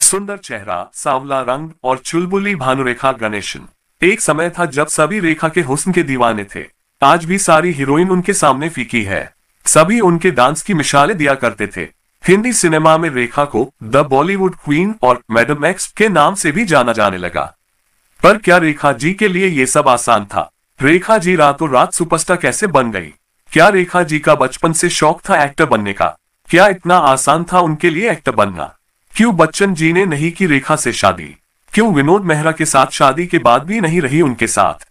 सुंदर चेहरा, सांवला रंग और चुलबुली भानुरेखा गणेशन। एक समय था जब सभी रेखा के हुस्न के दीवाने थे। आज भी सारी हीरोइन उनके सामने फीकी है। सभी उनके डांस की मिसालें दिया करते थे। हिंदी सिनेमा में रेखा को द बॉलीवुड क्वीन और मैडम एक्स के नाम से भी जाना जाने लगा। पर क्या रेखा जी के लिए ये सब आसान था? रेखा जी रातों रात सुपरस्टार कैसे बन गई? क्या रेखा जी का बचपन से शौक था एक्टर बनने का? क्या इतना आसान था उनके लिए एक्टर बनना? क्यों बच्चन जी ने नहीं की रेखा से शादी? क्यों विनोद मेहरा के साथ शादी के बाद भी नहीं रही उनके साथ?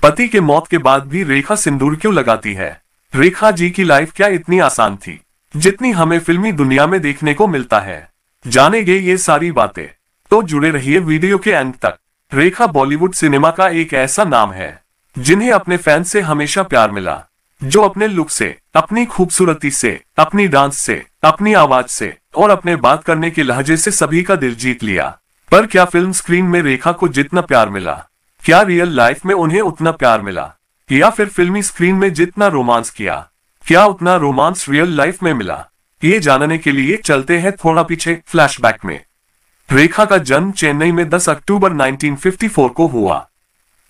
पति के मौत के बाद भी रेखा सिंदूर क्यों लगाती है? रेखा जी की लाइफ क्या इतनी आसान थी जितनी हमें फिल्मी दुनिया में देखने को मिलता है? जानेंगे ये सारी बातें, तो जुड़े रहिए वीडियो के अंत तक। रेखा बॉलीवुड सिनेमा का एक ऐसा नाम है जिन्हें अपने फैंस से हमेशा प्यार मिला, जो अपने लुक से, अपनी खूबसूरती से, अपनी डांस से, अपनी आवाज से और अपने बात करने के लहजे से सभी का दिल जीत लिया। पर क्या फिल्म स्क्रीन में रेखा को जितना प्यार मिला, क्या रियल लाइफ में उन्हें उतना प्यार मिला? या फिर फिल्मी स्क्रीन में जितना रोमांस किया, क्या उतना रोमांस रियल लाइफ में मिला? ये जानने के लिए चलते हैं थोड़ा पीछे फ्लैशबैक में। रेखा का जन्म चेन्नई में 10 अक्टूबर 1954 को हुआ।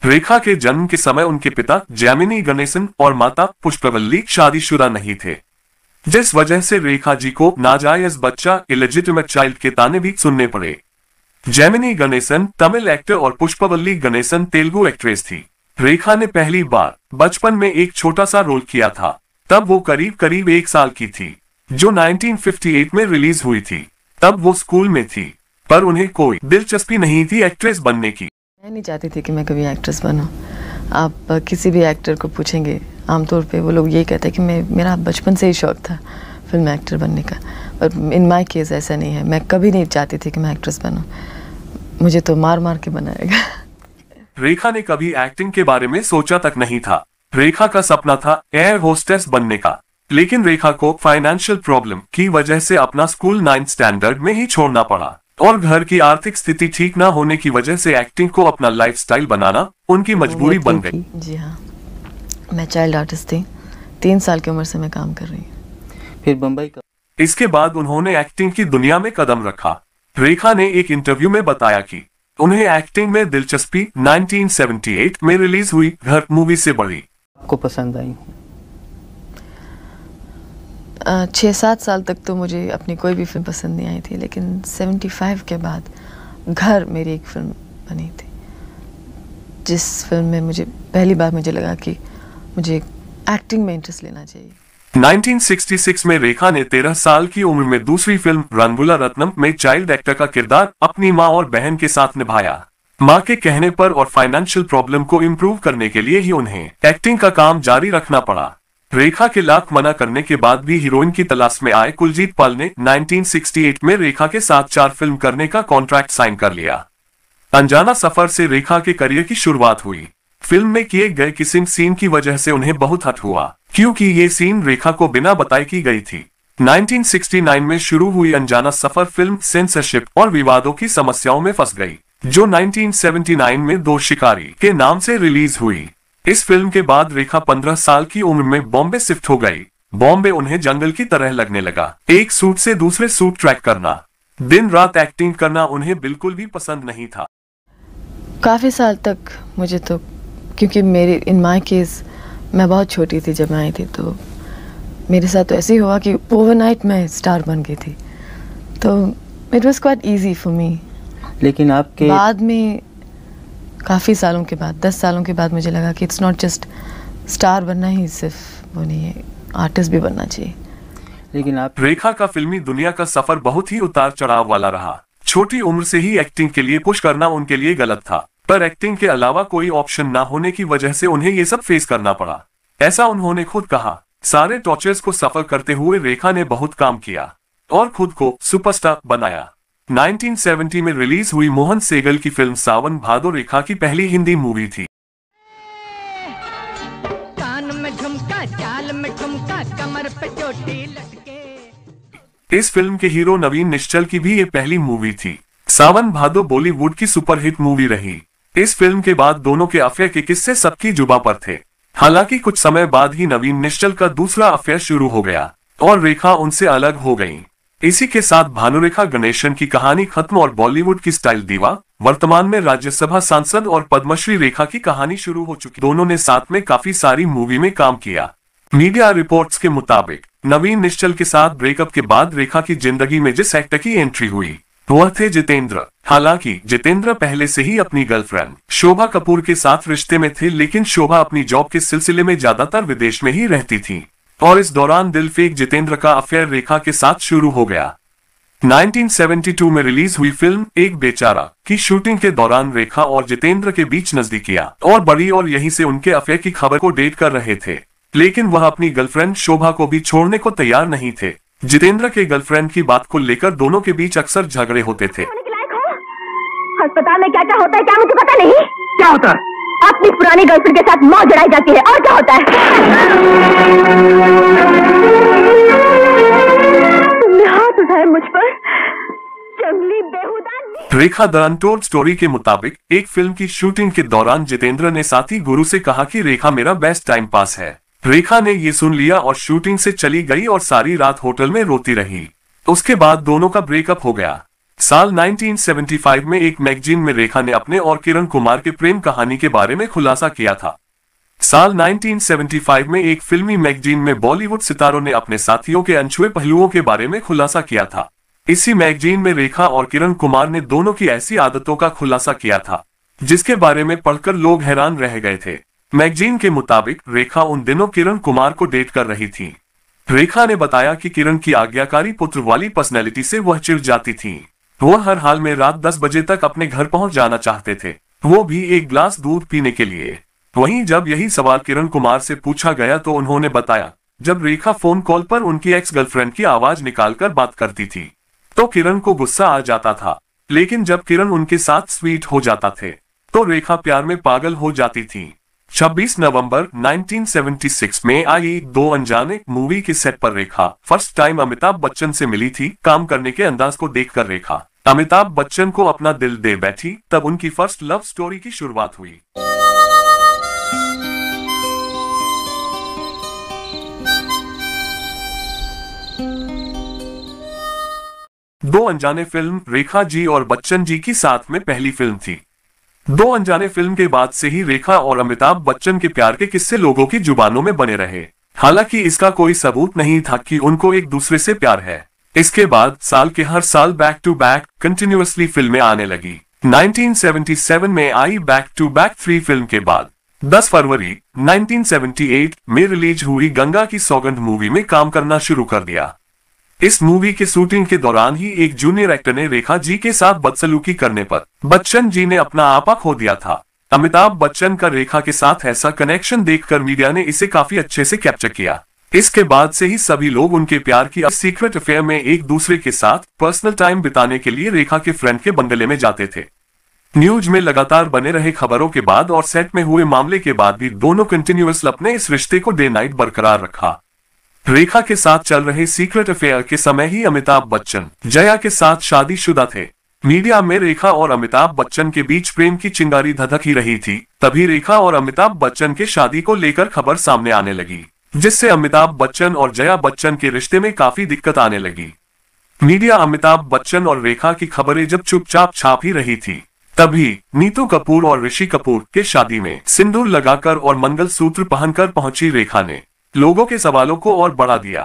रेखा के जन्म के समय उनके पिता जैमिनी गणेशन और माता पुष्पवल्ली शादीशुदा नहीं थे, जिस वजह से रेखा जी को नाजायज बच्चा इलेजिटिमेट चाइल्ड के ताने भी सुनने पड़े। जैमिनी गणेशन तमिल एक्टर और पुष्पवल्ली गणेशन तेलुगु एक्ट्रेस थी। रेखा ने पहली बार बचपन में एक छोटा सा रोल किया था, तब वो करीब 1 साल की थी, जो 1958 में रिलीज हुई थी। तब वो स्कूल में थी, पर उन्हें कोई दिलचस्पी नहीं थी एक्ट्रेस बनने की। मैं नहीं चाहती थी कि मैं कभी एक्ट्रेस बनूं। आप किसी भी एक्टर को पूछेंगे, आमतौर पे वो लोग यही कहते हैं कि मेरा बचपन से ही शौक था फिल्म एक्टर बनने का। पर इन माय केस ऐसा नहीं है। मैं कभी नहीं चाहती थी कि मैं एक्ट्रेस बनूं। मुझे तो मार मार के बनाएगा। रेखा ने कभी एक्टिंग के बारे में सोचा तक नहीं था। रेखा का सपना था एयर होस्टेस बनने का, लेकिन रेखा को फाइनेंशियल प्रॉब्लम की वजह से अपना स्कूल 9th स्टैंडर्ड में ही छोड़ना पड़ा और घर की आर्थिक स्थिति ठीक ना होने की वजह से एक्टिंग को अपना लाइफस्टाइल बनाना उनकी मजबूरी बन गई। जी हाँ, मैं चाइल्ड आर्टिस्ट थी। 3 साल की उम्र से मैं काम कर रही हूँ। फिर बम्बई का। इसके बाद उन्होंने एक्टिंग की दुनिया में कदम रखा। रेखा ने एक इंटरव्यू में बताया कि उन्हें एक्टिंग में दिलचस्पी 1978 में रिलीज हुई घर मूवी से बढ़ी। आपको पसंद आई? 6-7 साल तक तो मुझे अपनी कोई भी फिल्म पसंद नहीं आई थी, लेकिन 75 के बाद घर मेरी एक फिल्म बनी थी, जिस फिल्म में मुझे पहली बार मुझे लगा कि मुझे एक्टिंग में इंटरेस्ट लेना चाहिए। 1966 में रेखा ने 13 साल की उम्र में दूसरी फिल्म रंगुला रत्नम में चाइल्ड एक्टर का किरदार अपनी मां और बहन के साथ निभाया। मां के कहने पर और फाइनेंशियल प्रॉब्लम को इम्प्रूव करने के लिए ही उन्हें एक्टिंग का काम जारी रखना पड़ा। रेखा के लाख मना करने के बाद भी हीरोइन की तलाश में आए कुलजीत पाल ने 1968 में रेखा के साथ 4 फिल्म करने का कॉन्ट्रैक्ट साइन कर लिया। अनजाना सफर से रेखा के करियर की शुरुआत हुई। फिल्म में किए गए किसिंग सीन की वजह से उन्हें बहुत हर्ट हुआ, क्योंकि ये सीन रेखा को बिना बताए की गई थी। 1969 में शुरू हुई अनजाना सफर फिल्म सेंसरशिप और विवादों की समस्याओं में फंस गई, जो 1979 में दो शिकारी के नाम से रिलीज हुई। इस फिल्म के बाद रेखा 15 साल की उम्र में बॉम्बे शिफ्ट हो गई। बॉम्बे उन्हें जंगल की तरह लगने लगा। एक सूट से दूसरे सूट ट्रैक करना, दिन रात एक्टिंग करना उन्हें बिल्कुल भी पसंद नहीं था। काफ़ी साल तक मुझे तो, क्योंकि मेरे इन माय केस मैं बहुत छोटी थी जब मैं आई थी, तो मेरे साथ तो ऐसे ही हुआ कि ओवरनाइट मैं स्टार बन गई थी। तो it was quite easy for me. लेकिन आपके बाद में काफ़ी सालों के बाद, 10 सालों के बाद मुझे लगा कि इट्स नॉट जस्ट स्टार बनना ही सिर्फ वो नहीं है, आर्टिस्ट भी बनना चाहिए। लेकिन आप रेखा का फिल्मी दुनिया का सफर बहुत ही उतार चढ़ाव वाला रहा। छोटी उम्र से ही एक्टिंग के लिए पुश करना उनके लिए गलत था, पर एक्टिंग के अलावा कोई ऑप्शन ना होने की वजह से उन्हें ये सब फेस करना पड़ा। ऐसा उन्होंने खुद कहा। सारे टॉर्चर्स को सफर करते हुए रेखा ने बहुत काम किया और खुद को सुपरस्टार बनाया। 1970 में रिलीज हुई मोहन सेगल की फिल्म सावन भादो रेखा की पहली हिंदी मूवी थी। कान में झुमका, चाल में ठुमका, कमर पे चोटी लटके। इस फिल्म के हीरो नवीन निश्चल की भी ये पहली मूवी थी। सावन भादो बॉलीवुड की सुपरहिट मूवी रही। इस फिल्म के बाद दोनों के अफेयर के किस्से सबकी जुबां पर थे। हालांकि कुछ समय बाद ही नवीन निश्चल का दूसरा अफेयर शुरू हो गया और रेखा उनसे अलग हो गई। इसी के साथ भानुरेखा गणेशन की कहानी खत्म और बॉलीवुड की स्टाइल दीवा वर्तमान में राज्यसभा सांसद और पद्मश्री रेखा की कहानी शुरू हो चुकी। दोनों ने साथ में काफी सारी मूवी में काम किया। मीडिया रिपोर्ट्स के मुताबिक नवीन निश्चल के साथ ब्रेकअप के बाद रेखा की जिंदगी में जिस एक्टर की एंट्री हुई वह थे जितेंद्र। हालांकि जितेंद्र पहले से ही अपनी गर्लफ्रेंड शोभा कपूर के साथ रिश्ते में थे, लेकिन शोभा अपनी जॉब के सिलसिले में ज्यादातर विदेश में ही रहती थी और इस दौरान दिल फेंक जितेंद्र का अफेयर रेखा के साथ शुरू हो गया। 1972 में रिलीज हुई फिल्म एक बेचारा की शूटिंग के दौरान रेखा और जितेंद्र के बीच नजदीकियां और बड़ी और यहीं से उनके अफेयर की खबर को डेट कर रहे थे, लेकिन वह अपनी गर्लफ्रेंड शोभा को भी छोड़ने को तैयार नहीं थे। जितेंद्र के गर्लफ्रेंड की बात को लेकर दोनों के बीच अक्सर झगड़े होते थे। अस्पताल में क्या क्या होता है क्या मुझे पता नहीं। क्या होता है? अपनी पुरानी गर्लफ्रेंड के साथ मौत जड़ाई जाती है। और क्या होता है? तुमने हाथ उठाए मुझ पर, जंगली बेहुदा। रेखा द अनटोल्ड स्टोरी के मुताबिक एक फिल्म की शूटिंग के दौरान जितेंद्र ने साथी गुरु से कहा कि रेखा मेरा बेस्ट टाइम पास है। रेखा ने ये सुन लिया और शूटिंग से चली गई और सारी रात होटल में रोती रही। उसके बाद दोनों का ब्रेकअप हो गया। साल 1975 में एक मैगजीन में रेखा ने अपने और किरण कुमार के प्रेम कहानी के बारे में खुलासा किया था। साल 1975 में एक फिल्मी मैगजीन में बॉलीवुड सितारों ने अपने साथियों के अनछुए पहलुओं के बारे में खुलासा किया था। इसी मैगजीन में रेखा और किरण कुमार ने दोनों की ऐसी आदतों का खुलासा किया था जिसके बारे में पढ़कर लोग हैरान रह गए थे। मैगजीन के मुताबिक रेखा उन दिनों किरण कुमार को डेट कर रही थी। रेखा ने बताया कि किरण की आज्ञाकारी पुत्र वाली पर्सनैलिटी से वह चिढ़ जाती थी। वह हर हाल में रात 10 बजे तक अपने घर पहुंच जाना चाहते थे, वो भी एक ग्लास दूध पीने के लिए। वहीं जब यही सवाल किरण कुमार से पूछा गया तो उन्होंने बताया जब रेखा फोन कॉल पर उनकी एक्स गर्लफ्रेंड की आवाज निकालकर बात करती थी तो किरण को गुस्सा आ जाता था, लेकिन जब किरण उनके साथ स्वीट हो जाता थे तो रेखा प्यार में पागल हो जाती थी। 26 नवंबर 1976 में आई दो अनजाने मूवी के सेट पर रेखा फर्स्ट टाइम अमिताभ बच्चन से मिली थी। काम करने के अंदाज को देखकर रेखा अमिताभ बच्चन को अपना दिल दे बैठी, तब उनकी फर्स्ट लव स्टोरी की शुरुआत हुई। दो अनजाने फिल्म रेखा जी और बच्चन जी की साथ में पहली फिल्म थी। दो अनजाने फिल्म के बाद से ही रेखा और अमिताभ बच्चन के प्यार के किस्से लोगों की जुबानों में बने रहे। हालांकि इसका कोई सबूत नहीं था कि उनको एक दूसरे से प्यार है। इसके बाद साल के हर साल बैक टू बैक कंटिन्यूअसली फिल्में आने लगी। 1977 में आई बैक टू बैक 3 फिल्म के बाद 10 फरवरी 1978 में रिलीज हुई गंगा की सौगंध मूवी में काम करना शुरू कर दिया। इस मूवी के शूटिंग के दौरान ही एक जूनियर एक्टर ने रेखा जी के साथ बदसलूकी करने पर बच्चन जी ने अपना आपा खो दिया था। अमिताभ बच्चन का रेखा के साथ ऐसा कनेक्शन देखकर मीडिया ने इसे काफी अच्छे से कैप्चर किया। इसके बाद से ही सभी लोग उनके प्यार की सीक्रेट अफेयर में एक दूसरे के साथ पर्सनल टाइम बिताने के लिए रेखा के फ्रेंड के बंगले में जाते थे। न्यूज में लगातार बने रहे खबरों के बाद और सेट में हुए मामले के बाद भी दोनों कंटिन्यूअस अपने इस रिश्ते को डे नाइट बरकरार रखा। रेखा के साथ चल रहे सीक्रेट अफेयर के समय ही अमिताभ बच्चन जया के साथ शादीशुदा थे। मीडिया में रेखा और अमिताभ बच्चन के बीच प्रेम की चिंगारी धधक ही रही थी, तभी रेखा और अमिताभ बच्चन के शादी को लेकर खबर सामने आने लगी, जिससे अमिताभ बच्चन और जया बच्चन के रिश्ते में काफी दिक्कत आने लगी। मीडिया अमिताभ बच्चन और रेखा की खबरें जब चुपचाप छाप ही रही थी, तभी नीतू कपूर और ऋषि कपूर के शादी में सिंदूर लगाकर और मंगलसूत्र पहनकर पहुंची रेखा ने लोगों के सवालों को और बढ़ा दिया।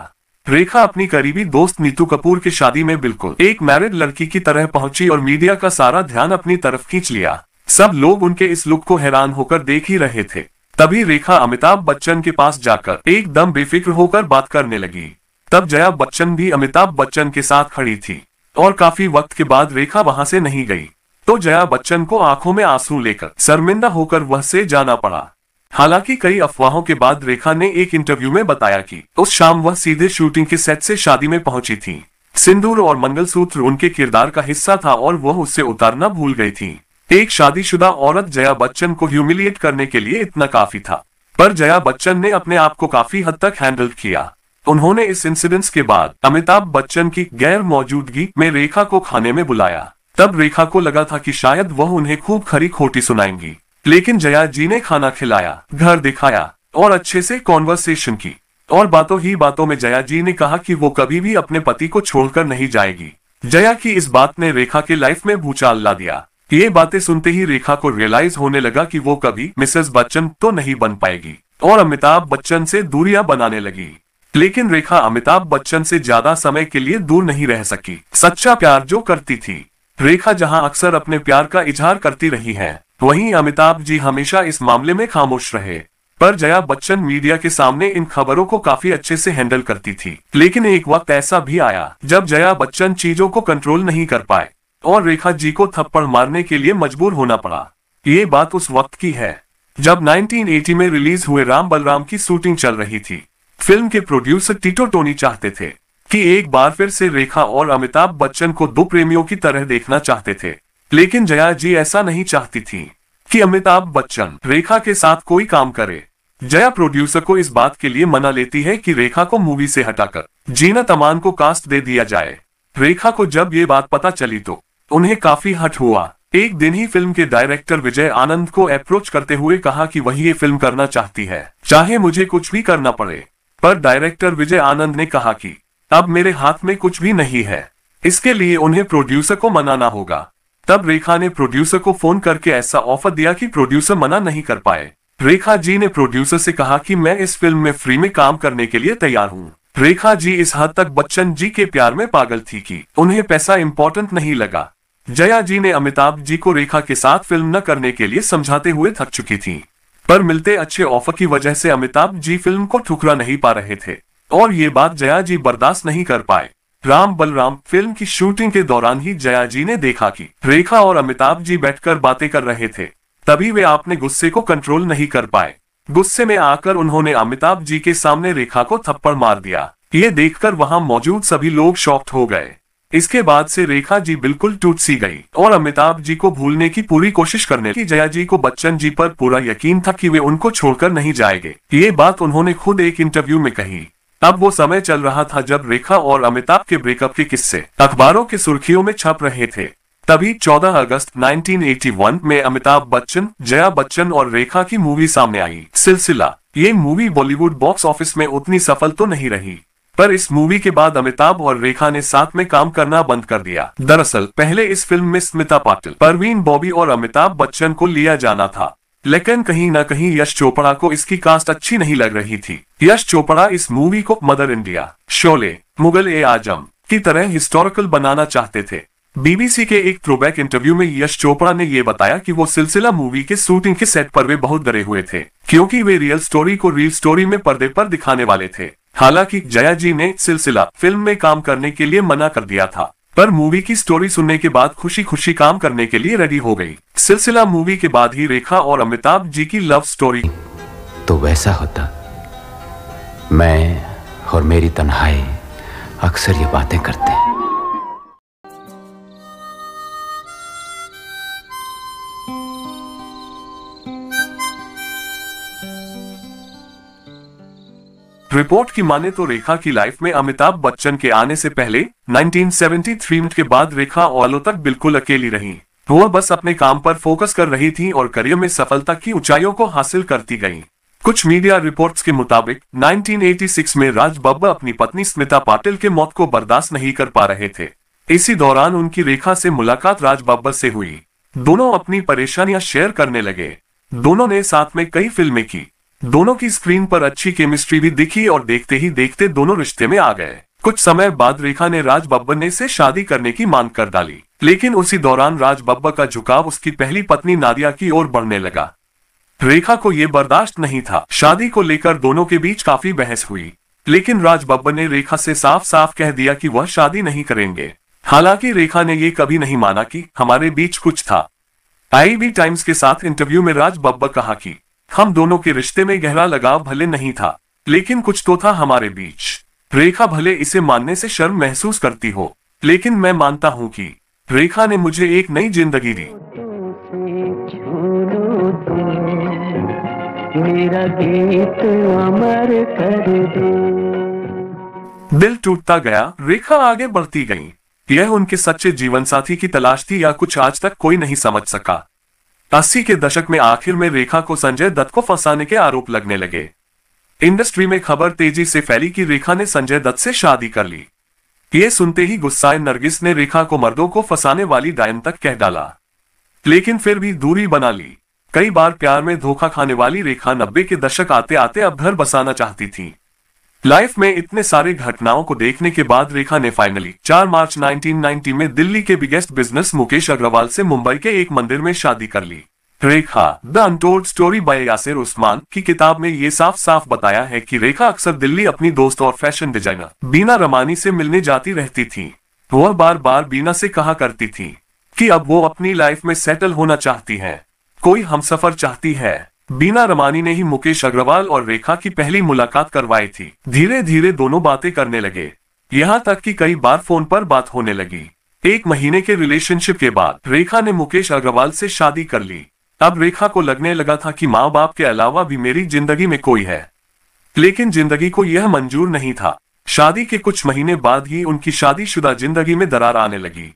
रेखा अपनी करीबी दोस्त नीतू कपूर की शादी में बिल्कुल एक मैरिड लड़की की तरह पहुंची और मीडिया का सारा ध्यान अपनी तरफ खींच लिया। सब लोग उनके इस लुक को हैरान होकर देख ही रहे थे। तभी रेखा अमिताभ बच्चन के पास जाकर एकदम बेफिक्र होकर बात करने लगी। तब जया बच्चन भी अमिताभ बच्चन के साथ खड़ी थी और काफी वक्त के बाद रेखा वहां से नहीं गई, तो जया बच्चन को आंखों में आंसू लेकर शर्मिंदा होकर वह से जाना पड़ा। हालांकि कई अफवाहों के बाद रेखा ने एक इंटरव्यू में बताया कि उस शाम वह सीधे शूटिंग के सेट से शादी में पहुंची थी। सिंदूर और मंगलसूत्र उनके किरदार का हिस्सा था और वह उससे उतारना भूल गई थी। एक शादीशुदा औरत जया बच्चन को ह्यूमिलिएट करने के लिए इतना काफी था, पर जया बच्चन ने अपने आप को काफी हद तक हैंडल किया। उन्होंने इस इंसिडेंस के बाद अमिताभ बच्चन की गैर मौजूदगी में रेखा को खाने में बुलाया। तब रेखा को लगा था कि शायद वह उन्हें खूब खरी खोटी सुनाएंगी, लेकिन जया जी ने खाना खिलाया, घर दिखाया और अच्छे से कॉन्वर्सेशन की और बातों ही बातों में जया जी ने कहा कि वो कभी भी अपने पति को छोड़कर नहीं जाएगी। जया की इस बात ने रेखा के लाइफ में भूचाल ला दिया। ये बातें सुनते ही रेखा को रियलाइज होने लगा कि वो कभी मिसेस बच्चन तो नहीं बन पाएगी और अमिताभ बच्चन से दूरियां बनाने लगी। लेकिन रेखा अमिताभ बच्चन से ज्यादा समय के लिए दूर नहीं रह सकी। सच्चा प्यार जो करती थी, रेखा जहां अक्सर अपने प्यार का इजहार करती रही है, वहीं अमिताभ जी हमेशा इस मामले में खामोश रहे। पर जया बच्चन मीडिया के सामने इन खबरों को काफी अच्छे से हैंडल करती थी। लेकिन एक वक्त ऐसा भी आया जब जया बच्चन चीजों को कंट्रोल नहीं कर पाए और रेखा जी को थप्पड़ मारने के लिए मजबूर होना पड़ा। ये बात उस वक्त की है जब 1980 में रिलीज हुए राम बलराम की शूटिंग चल रही थी। फिल्म के प्रोड्यूसर टिटो टोनी चाहते थे कि एक बार फिर से रेखा और अमिताभ बच्चन को दो प्रेमियों की तरह देखना चाहते थे। लेकिन जया जी ऐसा नहीं चाहती थी कि अमिताभ बच्चन रेखा के साथ कोई काम करे। जया प्रोड्यूसर को इस बात के लिए मना लेती है कि रेखा को मूवी से हटाकर जीनत अमान को कास्ट दे दिया जाए। रेखा को जब ये बात पता चली तो उन्हें काफी हर्ट हुआ। एक दिन ही फिल्म के डायरेक्टर विजय आनंद को अप्रोच करते हुए कहा कि वही ये फिल्म करना चाहती है, चाहे मुझे कुछ भी करना पड़े। पर डायरेक्टर विजय आनंद ने कहा कि अब मेरे हाथ में कुछ भी नहीं है, इसके लिए उन्हें प्रोड्यूसर को मनाना होगा। तब रेखा ने प्रोड्यूसर को फोन करके ऐसा ऑफर दिया कि प्रोड्यूसर मना नहीं कर पाए। रेखा जी ने प्रोड्यूसर से कहा कि मैं इस फिल्म में फ्री में काम करने के लिए तैयार हूँ। रेखा जी इस हद तक बच्चन जी के प्यार में पागल थी कि उन्हें पैसा इंपॉर्टेंट नहीं लगा। जया जी ने अमिताभ जी को रेखा के साथ फिल्म न करने के लिए समझाते हुए थक चुकी थी, पर मिलते अच्छे ऑफर की वजह से अमिताभ जी फिल्म को ठुकरा नहीं पा रहे थे और ये बात जया जी बर्दाश्त नहीं कर पाए। राम बलराम फिल्म की शूटिंग के दौरान ही जया जी ने देखा कि रेखा और अमिताभ जी बैठकर बातें कर रहे थे। तभी वे अपने गुस्से को कंट्रोल नहीं कर पाए। गुस्से में आकर उन्होंने अमिताभ जी के सामने रेखा को थप्पड़ मार दिया। ये देखकर वहां मौजूद सभी लोग शॉक्ड हो गए। इसके बाद से रेखा जी बिल्कुल टूट सी गई और अमिताभ जी को भूलने की पूरी कोशिश करने लगी। जया जी को बच्चन जी पर पूरा यकीन था कि वे उनको छोड़कर नहीं जाएंगे। ये बात उन्होंने खुद एक इंटरव्यू में कही। अब वो समय चल रहा था जब रेखा और अमिताभ के ब्रेकअप के किस्से अखबारों की सुर्खियों में छप रहे थे। तभी 14 अगस्त 1981 में अमिताभ बच्चन, जया बच्चन और रेखा की मूवी सामने आई, सिलसिला। ये मूवी बॉलीवुड बॉक्स ऑफिस में उतनी सफल तो नहीं रही, पर इस मूवी के बाद अमिताभ और रेखा ने साथ में काम करना बंद कर दिया। दरअसल पहले इस फिल्म में स्मिता पाटिल, परवीन बॉबी और अमिताभ बच्चन को लिया जाना था, लेकिन कहीं न कहीं यश चोपड़ा को इसकी कास्ट अच्छी नहीं लग रही थी। यश चोपड़ा इस मूवी को मदर इंडिया, शोले, मुगल-ए-आजम की तरह हिस्टोरिकल बनाना चाहते थे। बीबीसी के एक थ्रोबैक इंटरव्यू में यश चोपड़ा ने यह बताया कि वो सिलसिला मूवी के शूटिंग के सेट पर वे बहुत डरे हुए थे, क्योंकि वे रियल स्टोरी को रील स्टोरी में पर्दे पर दिखाने वाले थे। हालांकि जया जी ने सिलसिला फिल्म में काम करने के लिए मना कर दिया था, पर मूवी की स्टोरी सुनने के बाद खुशी खुशी काम करने के लिए रेडी हो गई। सिलसिला मूवी के बाद ही रेखा और अमिताभ जी की लव स्टोरी। तो वैसा होता, मैं और मेरी तन्हाई अक्सर ये बातें करते हैं। रिपोर्ट की माने तो रेखा की लाइफ में अमिताभ बच्चन के आने से पहले 1973 के बाद रेखा औलों तक बिल्कुल अकेली रही। वो बस अपने काम पर फोकस कर रही थी और करियर में सफलता की ऊंचाइयों को हासिल करती गई। कुछ मीडिया रिपोर्ट्स के मुताबिक 1986 में राज बब्बर अपनी पत्नी स्मिता पाटिल के मौत को बर्दाश्त नहीं कर पा रहे थे। इसी दौरान उनकी रेखा से मुलाकात राज बब्बर से हुई। दोनों अपनी परेशानियां शेयर करने लगे। दोनों ने साथ में कई फिल्में की। दोनों की स्क्रीन पर अच्छी केमिस्ट्री भी दिखी और देखते ही देखते दोनों रिश्ते में आ गए। कुछ समय बाद रेखा ने राज बब्बर ने से शादी करने की मांग कर डाली, लेकिन उसी दौरान राज बब्बर का झुकाव उसकी पहली पत्नी नादिया की ओर बढ़ने लगा। रेखा को यह बर्दाश्त नहीं था। शादी को लेकर दोनों के बीच काफी बहस हुई, लेकिन राज बब्बर ने रेखा से साफ साफ कह दिया कि वह शादी नहीं करेंगे। हालांकि रेखा ने यह कभी नहीं माना कि हमारे बीच कुछ था। IIB टाइम्स के साथ इंटरव्यू में राज बब्बर कहा कि हम दोनों के रिश्ते में गहरा लगाव भले नहीं था, लेकिन कुछ तो था हमारे बीच। रेखा भले इसे मानने से शर्म महसूस करती हो, लेकिन मैं मानता हूं कि रेखा ने मुझे एक नई जिंदगी दी। मेरा गीत अमर कर दे। दिल टूटता गया, रेखा आगे बढ़ती गई। यह उनके सच्चे जीवन साथी की तलाश थी या कुछ आज तक कोई नहीं समझ सका। 80 के दशक में आखिर में रेखा को संजय दत्त को फंसाने के आरोप लगने लगे। इंडस्ट्री में खबर तेजी से फैली कि रेखा ने संजय दत्त से शादी कर ली। ये सुनते ही गुस्साए नरगिस ने रेखा को मर्दों को फंसाने वाली डायन तक कह डाला, लेकिन फिर भी दूरी बना ली। कई बार प्यार में धोखा खाने वाली रेखा 90 के दशक आते आते अब घर बसाना चाहती थी। लाइफ में इतने सारे घटनाओं को देखने के बाद रेखा ने फाइनली 4 मार्च 1990 में दिल्ली के बिगेस्ट बिजनेस मुकेश अग्रवाल से मुंबई के एक मंदिर में शादी कर ली। Rekha the untold story by Yasser Usman की किताब में ये साफ साफ बताया है कि रेखा अक्सर दिल्ली अपनी दोस्त और फैशन डिजाइनर बीना रमानी से मिलने जाती रहती थी। वह बार बार बीना से कहा करती थी कि अब वो अपनी लाइफ में सेटल होना चाहती है, कोई हमसफर चाहती है। बीना रमानी ने ही मुकेश अग्रवाल और रेखा की पहली मुलाकात करवाई थी। धीरे धीरे दोनों बातें करने लगे, यहाँ तक कि कई बार फोन पर बात होने लगी। 1 महीने के रिलेशनशिप के बाद रेखा ने मुकेश अग्रवाल से शादी कर ली। अब रेखा को लगने लगा था कि माँ बाप के अलावा भी मेरी जिंदगी में कोई है, लेकिन जिंदगी को यह मंजूर नहीं था। शादी के कुछ महीने बाद ही उनकी शादीशुदा जिंदगी में दरार आने लगी।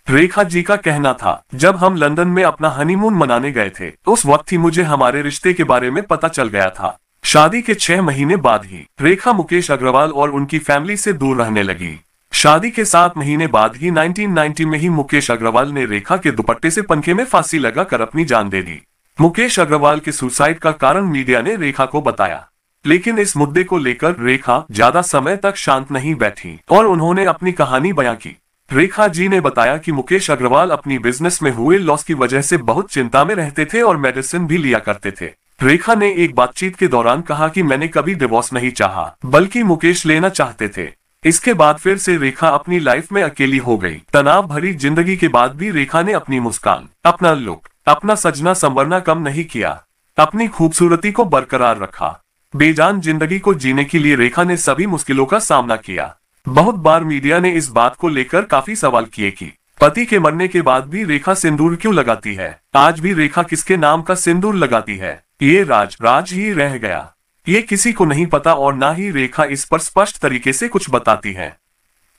रेखा जी का कहना था, जब हम लंदन में अपना हनीमून मनाने गए थे उस वक्त ही मुझे हमारे रिश्ते के बारे में पता चल गया था। शादी के 6 महीने बाद ही रेखा मुकेश अग्रवाल और उनकी फैमिली से दूर रहने लगी। शादी के 7 महीने बाद ही 1990 में ही मुकेश अग्रवाल ने रेखा के दुपट्टे से पंखे में फांसी लगाकर अपनी जान दे दी। मुकेश अग्रवाल के सुसाइड का कारण मीडिया ने रेखा को बताया, लेकिन इस मुद्दे को लेकर रेखा ज्यादा समय तक शांत नहीं बैठी और उन्होंने अपनी कहानी बयां की। रेखा जी ने बताया कि मुकेश अग्रवाल अपनी बिजनेस में हुए लॉस की वजह से बहुत चिंता में रहते थे और मेडिसिन भी लिया करते थे। रेखा ने एक बातचीत के दौरान कहा कि मैंने कभी डिवोर्स नहीं चाहा, बल्कि मुकेश लेना चाहते थे। इसके बाद फिर से रेखा अपनी लाइफ में अकेली हो गई। तनाव भरी जिंदगी के बाद भी रेखा ने अपनी मुस्कान, अपना लुक, अपना सजना संवरना कम नहीं किया, अपनी खूबसूरती को बरकरार रखा। बेजान जिंदगी को जीने के लिए रेखा ने सभी मुश्किलों का सामना किया। बहुत बार मीडिया ने इस बात को लेकर काफी सवाल किए कि पति के मरने के बाद भी रेखा सिंदूर क्यों लगाती है, आज भी रेखा किसके नाम का सिंदूर लगाती है। ये राज ही रह गया, ये किसी को नहीं पता और ना ही रेखा इस पर स्पष्ट तरीके से कुछ बताती है।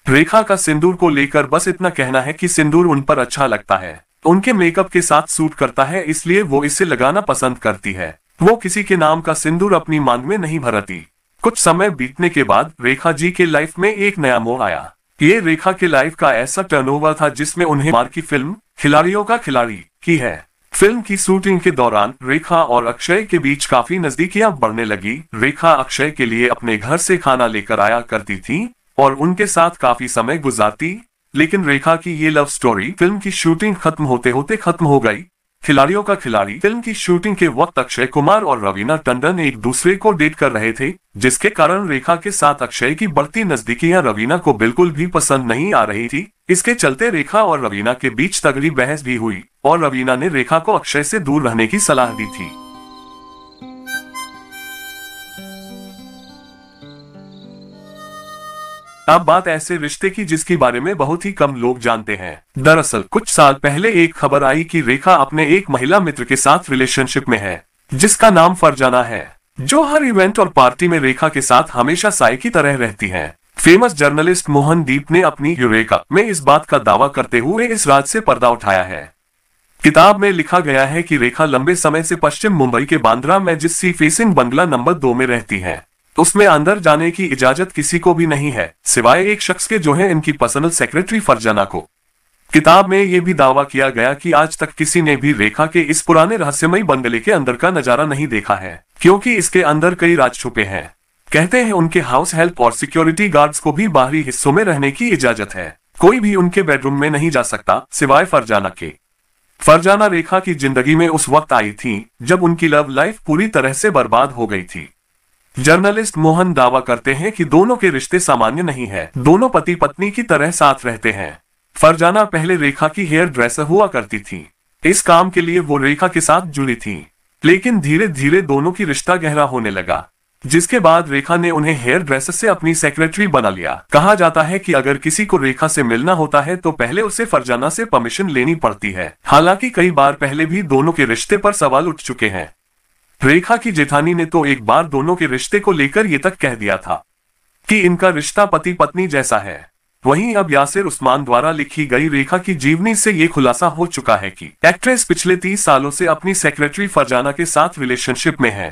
रेखा का सिंदूर को लेकर बस इतना कहना है कि सिंदूर उन पर अच्छा लगता है, उनके मेकअप के साथ सूट करता है, इसलिए वो इसे लगाना पसंद करती है। वो किसी के नाम का सिंदूर अपनी मांग में नहीं भरती। कुछ समय बीतने के बाद रेखा जी के लाइफ में एक नया मोड़ आया। ये रेखा के लाइफ का ऐसा टर्नओवर था जिसमें उन्हें मार की फिल्म खिलाड़ियों का खिलाड़ी की है। फिल्म की शूटिंग के दौरान रेखा और अक्षय के बीच काफी नजदीकियां बढ़ने लगी। रेखा अक्षय के लिए अपने घर से खाना लेकर आया करती थी और उनके साथ काफी समय गुजारती, लेकिन रेखा की ये लव स्टोरी फिल्म की शूटिंग खत्म होते होते खत्म हो गई। खिलाड़ियों का खिलाड़ी फिल्म की शूटिंग के वक्त अक्षय कुमार और रवीना टंडन एक दूसरे को डेट कर रहे थे, जिसके कारण रेखा के साथ अक्षय की बढ़ती नजदीकियां रवीना को बिल्कुल भी पसंद नहीं आ रही थी। इसके चलते रेखा और रवीना के बीच तगड़ी बहस भी हुई और रवीना ने रेखा को अक्षय से दूर रहने की सलाह दी थी। अब बात ऐसे रिश्ते की जिसके बारे में बहुत ही कम लोग जानते हैं। दरअसल कुछ साल पहले एक खबर आई कि रेखा अपने एक महिला मित्र के साथ रिलेशनशिप में है, जिसका नाम फरजाना है, जो हर इवेंट और पार्टी में रेखा के साथ हमेशा साय की तरह रहती है। फेमस जर्नलिस्ट मोहनदीप ने अपनी यूरेका में इस बात का दावा करते हुए इस राज से पर्दा उठाया है। किताब में लिखा गया है कि रेखा लंबे समय से पश्चिम मुंबई के बांद्रा में जिस सी फेसिंग बंगला नंबर 2 में रहती है, उसमें अंदर जाने की इजाजत किसी को भी नहीं है, सिवाय एक शख्स के जो है इनकी पर्सनल सेक्रेटरी फरजाना को। किताब में यह भी दावा किया गया कि आज तक किसी ने भी रेखा के इस पुराने रहस्यमयी बंगले के अंदर का नजारा नहीं देखा है, क्योंकि इसके अंदर कई राज छुपे हैं। कहते हैं उनके हाउस हेल्प और सिक्योरिटी गार्ड्स को भी बाहरी हिस्सों में रहने की इजाजत है। कोई भी उनके बेडरूम में नहीं जा सकता सिवाय फरजाना के। फरजाना रेखा की जिंदगी में उस वक्त आई थी जब उनकी लव लाइफ पूरी तरह से बर्बाद हो गई थी। जर्नलिस्ट मोहन दावा करते हैं कि दोनों के रिश्ते सामान्य नहीं है, दोनों पति पत्नी की तरह साथ रहते हैं। फरजाना पहले रेखा की हेयर ड्रेसर हुआ करती थी। इस काम के लिए वो रेखा के साथ जुड़ी थी, लेकिन धीरे धीरे दोनों की रिश्ता गहरा होने लगा, जिसके बाद रेखा ने उन्हें हेयर ड्रेसर से अपनी सेक्रेटरी बना लिया। कहा जाता है कि अगर किसी को रेखा से मिलना होता है तो पहले उसे फरजाना से परमिशन लेनी पड़ती है। हालांकि कई बार पहले भी दोनों के रिश्ते पर सवाल उठ चुके हैं। रेखा की जेठानी ने तो एक बार दोनों के रिश्ते को लेकर ये तक कह दिया था कि इनका रिश्ता पति पत्नी जैसा है। वहीं अब यासिर उस्मान द्वारा लिखी गई रेखा की जीवनी से ये खुलासा हो चुका है कि एक्ट्रेस पिछले 30 सालों से अपनी सेक्रेटरी फरजाना के साथ रिलेशनशिप में है।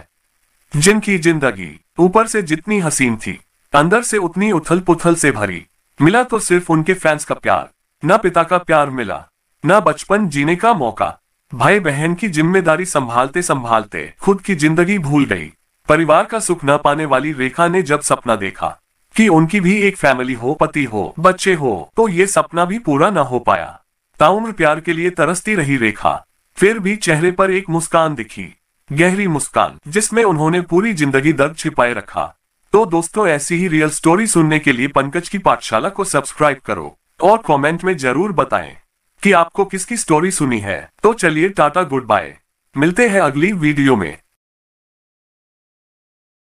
जिनकी जिंदगी ऊपर से जितनी हसीन थी, अंदर से उतनी उथल पुथल से भरी। मिला तो सिर्फ उनके फैंस का प्यार, ना पिता का प्यार मिला, ना बचपन जीने का मौका। भाई बहन की जिम्मेदारी संभालते संभालते खुद की जिंदगी भूल गई। परिवार का सुख न पाने वाली रेखा ने जब सपना देखा कि उनकी भी एक फैमिली हो, पति हो, बच्चे हो, तो ये सपना भी पूरा न हो पाया। ताउम्र प्यार के लिए तरसती रही रेखा, फिर भी चेहरे पर एक मुस्कान दिखी, गहरी मुस्कान जिसमें उन्होंने पूरी जिंदगी दर्द छिपाए रखा। तो दोस्तों, ऐसी ही रियल स्टोरी सुनने के लिए पंकज की पाठशाला को सब्सक्राइब करो और कमेंट में जरूर बताएं कि आपको किसकी स्टोरी सुनी है। तो चलिए टाटा, गुड बाय, मिलते हैं अगली वीडियो में।